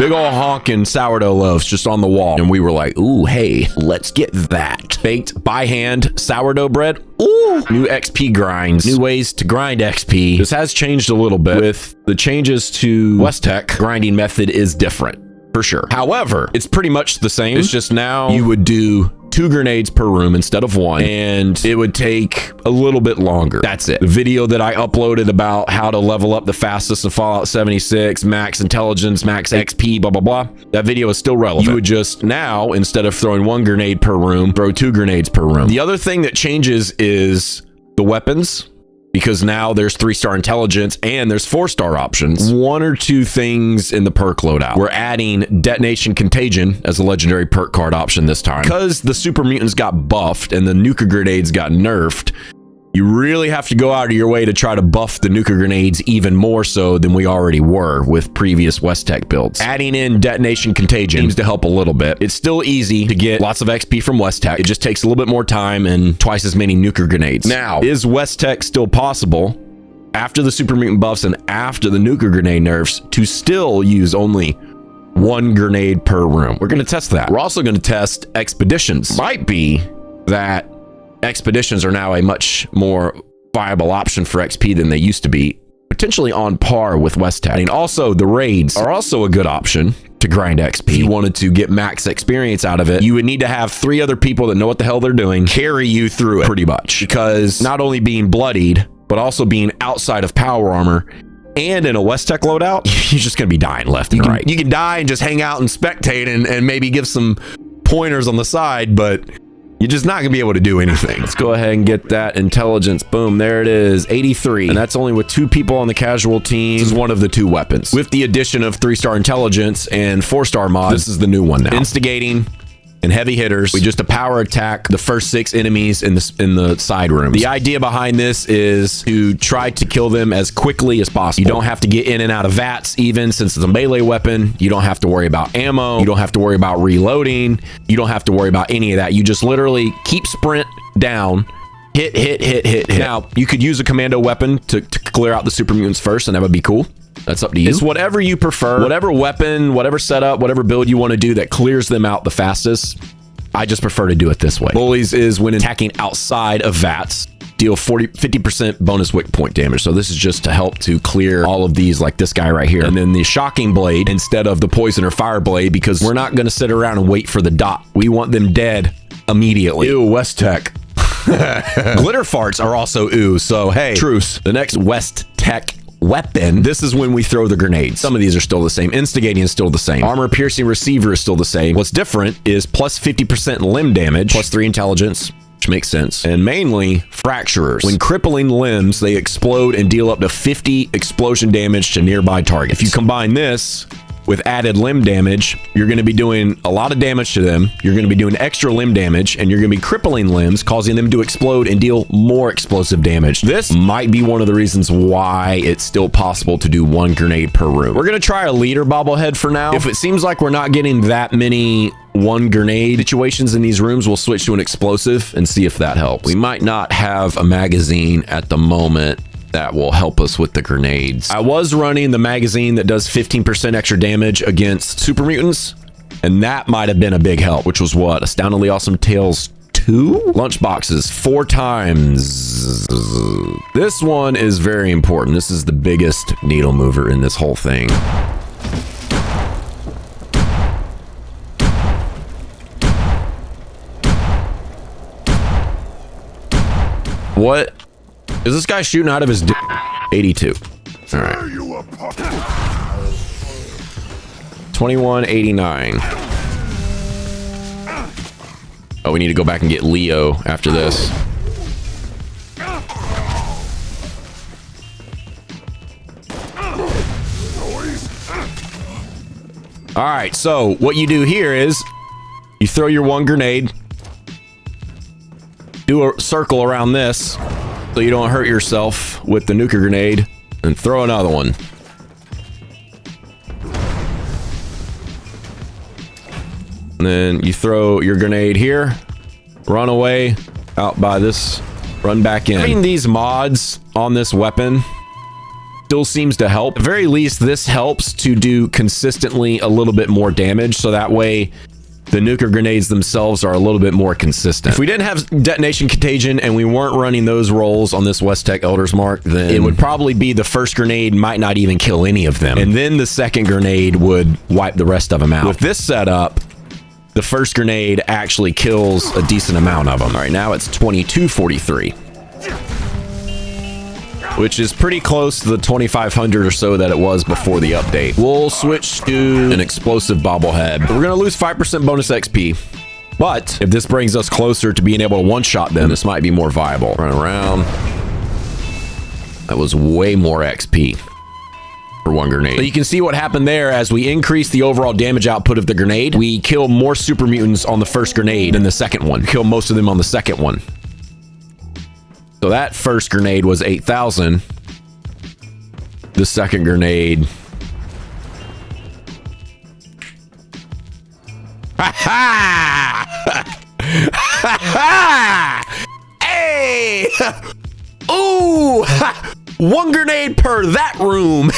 big old honking sourdough loaves just on the wall. And we were like, ooh, hey, let's get that. Baked by hand sourdough bread. Ooh, new XP grinds, new ways to grind XP. This has changed a little bit with the changes to Tek. Grinding method is different for sure. However, it's pretty much the same. It's just now you would do 2 grenades per room instead of 1, and it would take a little bit longer. That's it. The video that I uploaded about how to level up the fastest in Fallout 76, max intelligence, max XP, blah, blah, blah, that video is still relevant. You would just now, instead of throwing 1 grenade per room, throw 2 grenades per room. The other thing that changes is the weapons, because now there's 3-star intelligence and there's 4-star options. 1 or 2 things in the perk loadout. We're adding Detonation Contagion as a legendary perk card option this time. Because the super mutants got buffed and the Nuka grenades got nerfed, you really have to go out of your way to try to buff the Nuka grenades even more so than we already were with previous Tek builds. Adding in Detonation Contagion seems to help a little bit. It's still easy to get lots of XP from Tek. It just takes a little bit more time and twice as many Nuka grenades. Now, is Tek still possible after the super mutant buffs and after the Nuka grenade nerfs to still use only 1 grenade per room? We're going to test that. We're also going to test expeditions. Might be that expeditions are now a much more viable option for XP than they used to be, potentially on par with Tek. And also the raids are also a good option to grind XP. If you wanted to get max experience out of it, you would need to have 3 other people that know what the hell they're doing carry you through it pretty much, because not only being bloodied, but also being outside of power armor and in a Tek loadout, you're just going to be dying left and right. You can die and just hang out and spectate and maybe give some pointers on the side, but you're just not gonna be able to do anything. Let's go ahead and get that intelligence. Boom, there it is, 83. And that's only with 2 people on the casual team. This is one of the 2 weapons. With the addition of 3-star intelligence and 4-star mods, this is the new one now. Instigating and heavy hitters. We just power attack the first 6 enemies in the side rooms. The idea behind this is to try to kill them as quickly as possible. You don't have to get in and out of vats, even since it's a melee weapon. You don't have to worry about ammo. You don't have to worry about reloading. You don't have to worry about any of that. You just literally keep sprint down, hit. Now, you could use a commando weapon to clear out the super mutants first, and that would be cool. That's up to you. It's whatever you prefer, whatever weapon, whatever setup, whatever build you want to do that clears them out the fastest. I just prefer to do it this way. Bullies is when attacking outside of vats, deal 50% bonus wick point damage. So this is just to help to clear all of these, like this guy right here. And then the shocking blade instead of the poison or fire blade, because we're not going to sit around and wait for the dot. We want them dead immediately. Ew, Tek. Glitter farts are also ooh. So hey, truce. The next Tek weapon, this is when we throw the grenades. Some of these are still the same. Instigating is still the same. Armor piercing receiver is still the same. What's different is plus 50% limb damage, plus 3 intelligence, which makes sense. And mainly fracturers. When crippling limbs, they explode and deal up to 50 explosion damage to nearby targets. If you combine this with added limb damage, you're going to be doing a lot of damage to them. You're going to be doing extra limb damage, and you're going to be crippling limbs, causing them to explode and deal more explosive damage. This might be one of the reasons why it's still possible to do 1 grenade per room. We're going to try a leader bobblehead for now. If it seems like we're not getting that many 1 grenade situations in these rooms, we'll switch to an explosive and see if that helps. We might not have a magazine at the moment that will help us with the grenades. I was running the magazine that does 15% extra damage against super mutants, and that might have been a big help, which was what? Astoundingly Awesome Tales 2? Lunch boxes 4 times. This one is very important. This is the biggest needle mover in this whole thing. What? Is this guy shooting out of his 82. All right. 2189. Oh, we need to go back and get Leo after this. All right, so what you do here is you throw your 1 grenade, do a circle around this so you don't hurt yourself with the Nuka grenade, and throw another one. And then you throw your grenade here, run away out by this, run back in. Having these mods on this weapon still seems to help. At the very least, this helps to do consistently a little bit more damage, so that way the Nuka grenades themselves are a little bit more consistent. If we didn't have detonation contagion and we weren't running those rolls on this West Tek Elder's Mark, then it would probably be the first grenade might not even kill any of them. And then the second grenade would wipe the rest of them out. With this setup, the first grenade actually kills a decent amount of them. All right, now it's 2243. Which is pretty close to the 2,500 or so that it was before the update. We'll switch to an explosive bobblehead. We're gonna lose 5% bonus XP, but if this brings us closer to being able to one-shot them, this might be more viable. Run around. That was way more XP for one grenade. So you can see what happened there. As we increase the overall damage output of the grenade, we kill more super mutants on the first grenade than the second one. We kill most of them on the second one. So that first grenade was 8,000. The second grenade. Ha ha! Hey! Ooh! One grenade per that room.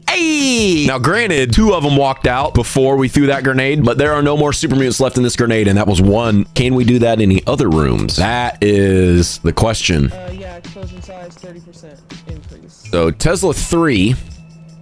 Hey! Now, granted, 2 of them walked out before we threw that grenade, but there are no more super mutants left in this grenade, and that was one. Can we do that in any other rooms? That is the question. Yeah, explosion size, 30% increase. So Tesla 3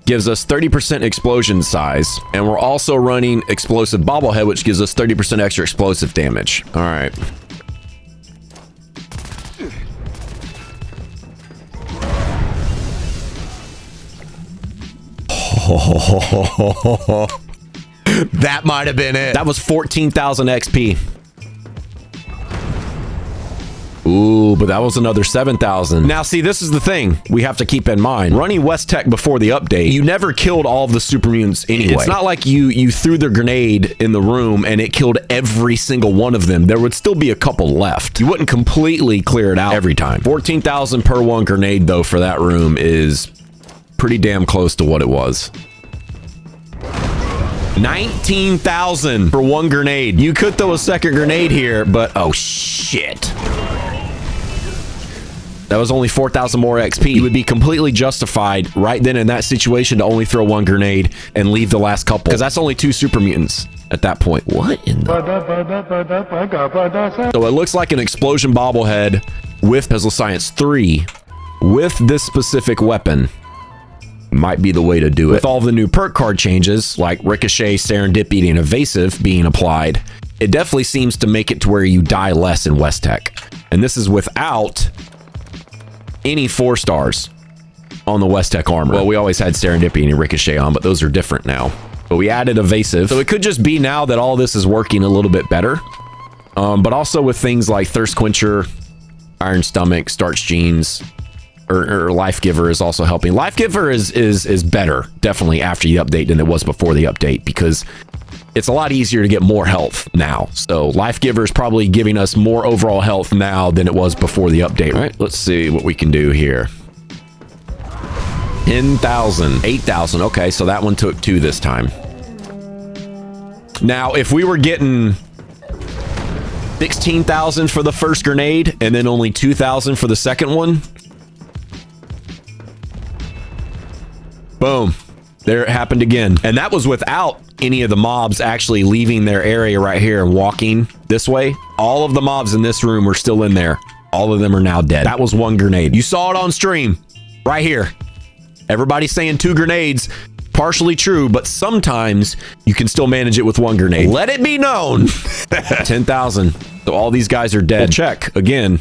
gives us 30% explosion size, and we're also running explosive bobblehead, which gives us 30% extra explosive damage. All right. That might have been it. That was 14,000 XP. Ooh, but that was another 7,000. Now, see, this is the thing we have to keep in mind. Running West Tek before the update, you never killed all of the super mutants anyway. It's not like you threw the grenade in the room and it killed every single one of them. There would still be a couple left. You wouldn't completely clear it out every time. 14,000 per one grenade, though, for that room is pretty damn close to what it was. 19,000 for one grenade. You could throw a second grenade here, but oh shit. That was only 4,000 more XP. You would be completely justified right then in that situation to only throw one grenade and leave the last couple, because that's only 2 super mutants at that point. What in the... So it looks like an explosion bobblehead with Puzzle Science 3 with this specific weapon might be the way to do it. With all the new perk card changes, like Ricochet, Serendipity, and Evasive being applied, it definitely seems to make it to where you die less in West Tek. And this is without any 4 stars on the West Tek armor. Well, we always had Serendipity and Ricochet on, but those are different now. But we added Evasive. So it could just be now that all this is working a little bit better. But also with things like Thirst Quencher, Iron Stomach, Starch Genes, or Life Giver is also helping. Life Giver is better, definitely, after the update than it was before the update, because it's a lot easier to get more health now. So Life Giver is probably giving us more overall health now than it was before the update. All right, let's see what we can do here. 10,000, 8,000. Okay, so that one took 2 this time. Now, if we were getting 16,000 for the first grenade and then only 2,000 for the second one, boom, there it happened again. And that was without any of the mobs actually leaving their area right here and walking this way. All of the mobs in this room were still in there. All of them are now dead. That was one grenade. You saw it on stream right here. Everybody's saying 2 grenades. Partially true, but sometimes you can still manage it with 1 grenade. Let it be known. 10,000. So all these guys are dead. We'll check again.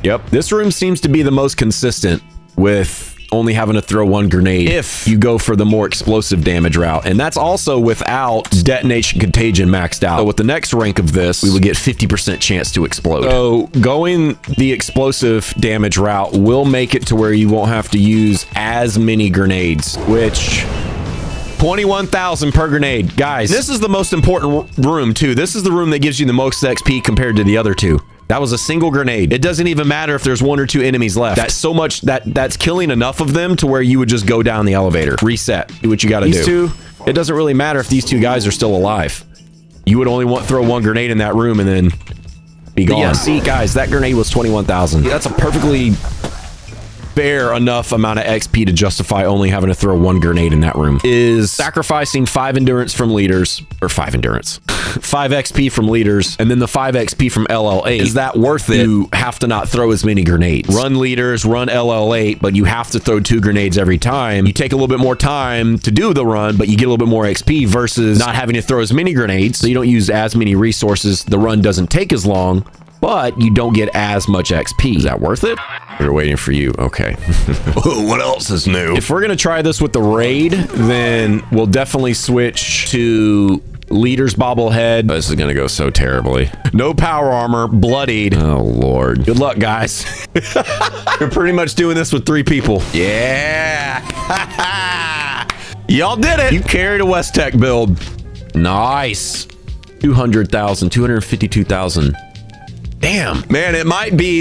Yep. This room seems to be the most consistent with only having to throw 1 grenade if you go for the more explosive damage route. And that's also without detonation contagion maxed out. So with the next rank of this, we would get 50% chance to explode. So going the explosive damage route will make it to where you won't have to use as many grenades, which 21,000 per grenade. Guys, this is the most important room too. This is the room that gives you the most XP compared to the other 2. That was a single grenade. It doesn't even matter if there's 1 or 2 enemies left. That's so much that's killing enough of them to where you would just go down the elevator, reset, do what you got to do. These 2, it doesn't really matter if these 2 guys are still alive. You would only throw 1 grenade in that room and then be gone. Yeah, see, guys, that grenade was 21,000. That's a perfectly spare enough amount of XP to justify only having to throw 1 grenade in that room. Is sacrificing 5 endurance from leaders, or 5 endurance, 5 XP from leaders, and then the 5 XP from LL8. Is that worth it? You have to not throw as many grenades. Run leaders, run LL8, but you have to throw 2 grenades every time. You take a little bit more time to do the run, but you get a little bit more XP versus not having to throw as many grenades, so you don't use as many resources. The run doesn't take as long, but you don't get as much XP. Is that worth it? We're waiting for you. Okay. What else is new? If we're going to try this with the raid, then we'll definitely switch to leader's bobblehead. This is going to go so terribly. No power armor, bloodied. Oh, Lord. Good luck, guys. You're pretty much doing this with 3 people. Yeah. Y'all did it. You carried a West Tek build. Nice. 200,000, 252,000. Damn, man,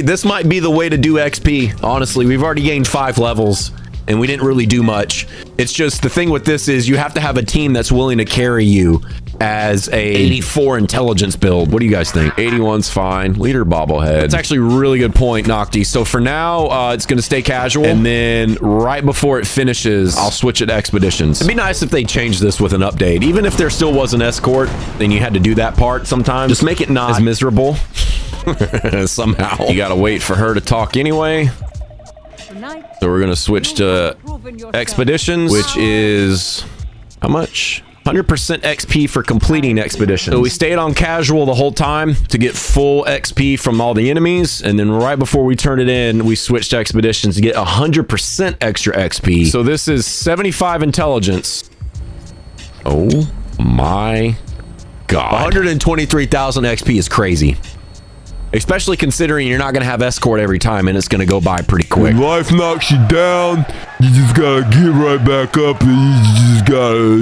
this might be the way to do XP. Honestly, we've already gained 5 levels and we didn't really do much. It's just the thing with this is you have to have a team that's willing to carry you as a 84 intelligence build. What do you guys think? 81's fine. Leader bobblehead. That's actually a really good point, Nocti. So for now, it's going to stay casual. And then right before it finishes, I'll switch it to expeditions. It'd be nice if they changed this with an update. Even if there still was an escort, then you had to do that part sometimes. Just make it not as miserable. Somehow. You got to wait for her to talk anyway. So we're going to switch to expeditions, which is how much? 100% XP for completing expeditions. So we stayed on casual the whole time to get full XP from all the enemies. And then right before we turn it in, we switched to expeditions to get 100% extra XP. So this is 75 intelligence. Oh my God. 123,000 XP is crazy. Especially considering you're not going to have escort every time and it's going to go by pretty quick. When life knocks you down, you just gotta get right back up and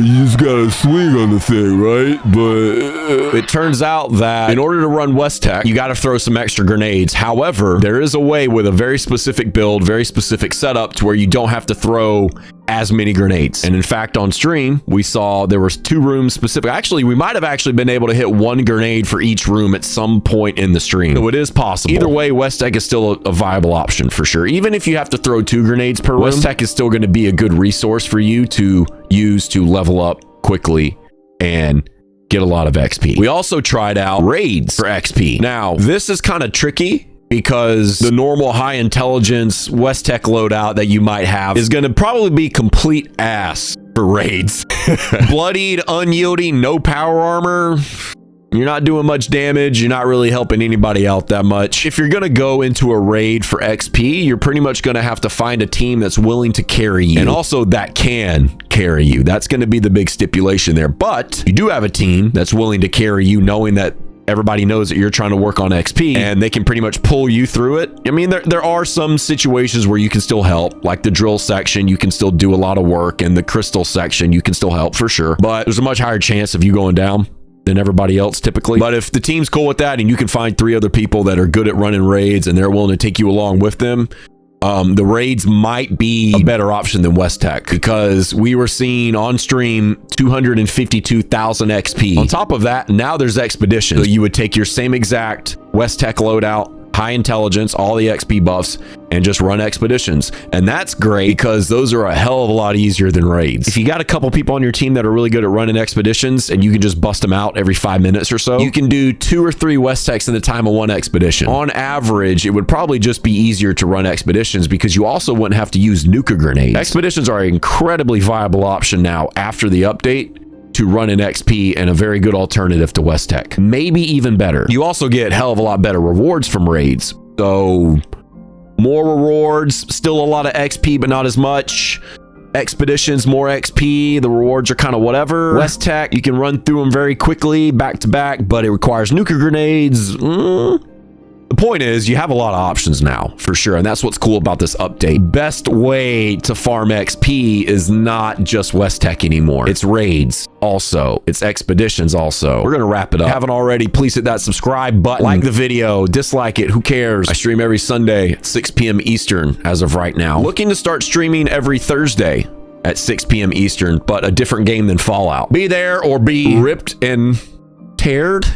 you just gotta swing on the thing, right? But it turns out that in order to run West Tek, you got to throw some extra grenades. However, there is a way with a very specific build, very specific setup to where you don't have to throw as many grenades. And in fact, on stream, we saw there was 2 rooms specific. Actually, we might have actually been able to hit 1 grenade for each room at some point in the stream. So it is possible. Either way, West Tek is still a viable option for sure. Even if you have to throw 2 grenades per room, West Tek is still going to be a good resource for you to use to level up quickly and get a lot of XP. We also tried out raids for XP. Now, this is kind of tricky because the normal high intelligence West Tek loadout that you might have is going to probably be complete ass for raids. Bloodied, unyielding, no power armor. You're not doing much damage. You're not really helping anybody out that much. If you're going to go into a raid for XP, you're pretty much going to have to find a team that's willing to carry you and also that can carry you. That's going to be the big stipulation there. But you do have a team that's willing to carry you, knowing that everybody knows that you're trying to work on XP and they can pretty much pull you through it. I mean, there are some situations where you can still help, like the drill section, you can still do a lot of work, and the crystal section, you can still help for sure. But there's a much higher chance of you going down than everybody else typically. But if the team's cool with that and you can find 3 other people that are good at running raids and they're willing to take you along with them, the raids might be a better option than West Tek, because we were seeing on stream 252,000 XP. On top of that, now there's expeditions. So you would take your same exact West Tek loadout, high intelligence, all the XP buffs, and just run expeditions. And that's great because those are a hell of a lot easier than raids. If you got a couple people on your team that are really good at running expeditions and you can just bust them out every 5 minutes or so, you can do 2 or 3 West Teks in the time of 1 expedition. On average, it would probably just be easier to run expeditions because you also wouldn't have to use Nuka grenades. Expeditions are an incredibly viable option now after the update to run an XP and a very good alternative to West Tek. Maybe even better. You also get hell of a lot better rewards from raids. So more rewards, still a lot of XP, but not as much. Expeditions, more XP. The rewards are kind of whatever. West Tek, you can run through them very quickly, back to back, but it requires Nuka grenades. The point is, you have a lot of options now, for sure, and that's what's cool about this update. Best way to farm XP is not just West Tek anymore. It's raids also. It's expeditions also. We're going to wrap it up. If you haven't already, please hit that subscribe button. Like the video, dislike it, who cares? I stream every Sunday at 6 p.m. Eastern as of right now. Looking to start streaming every Thursday at 6 p.m. Eastern, but a different game than Fallout. Be there or be ripped and teared.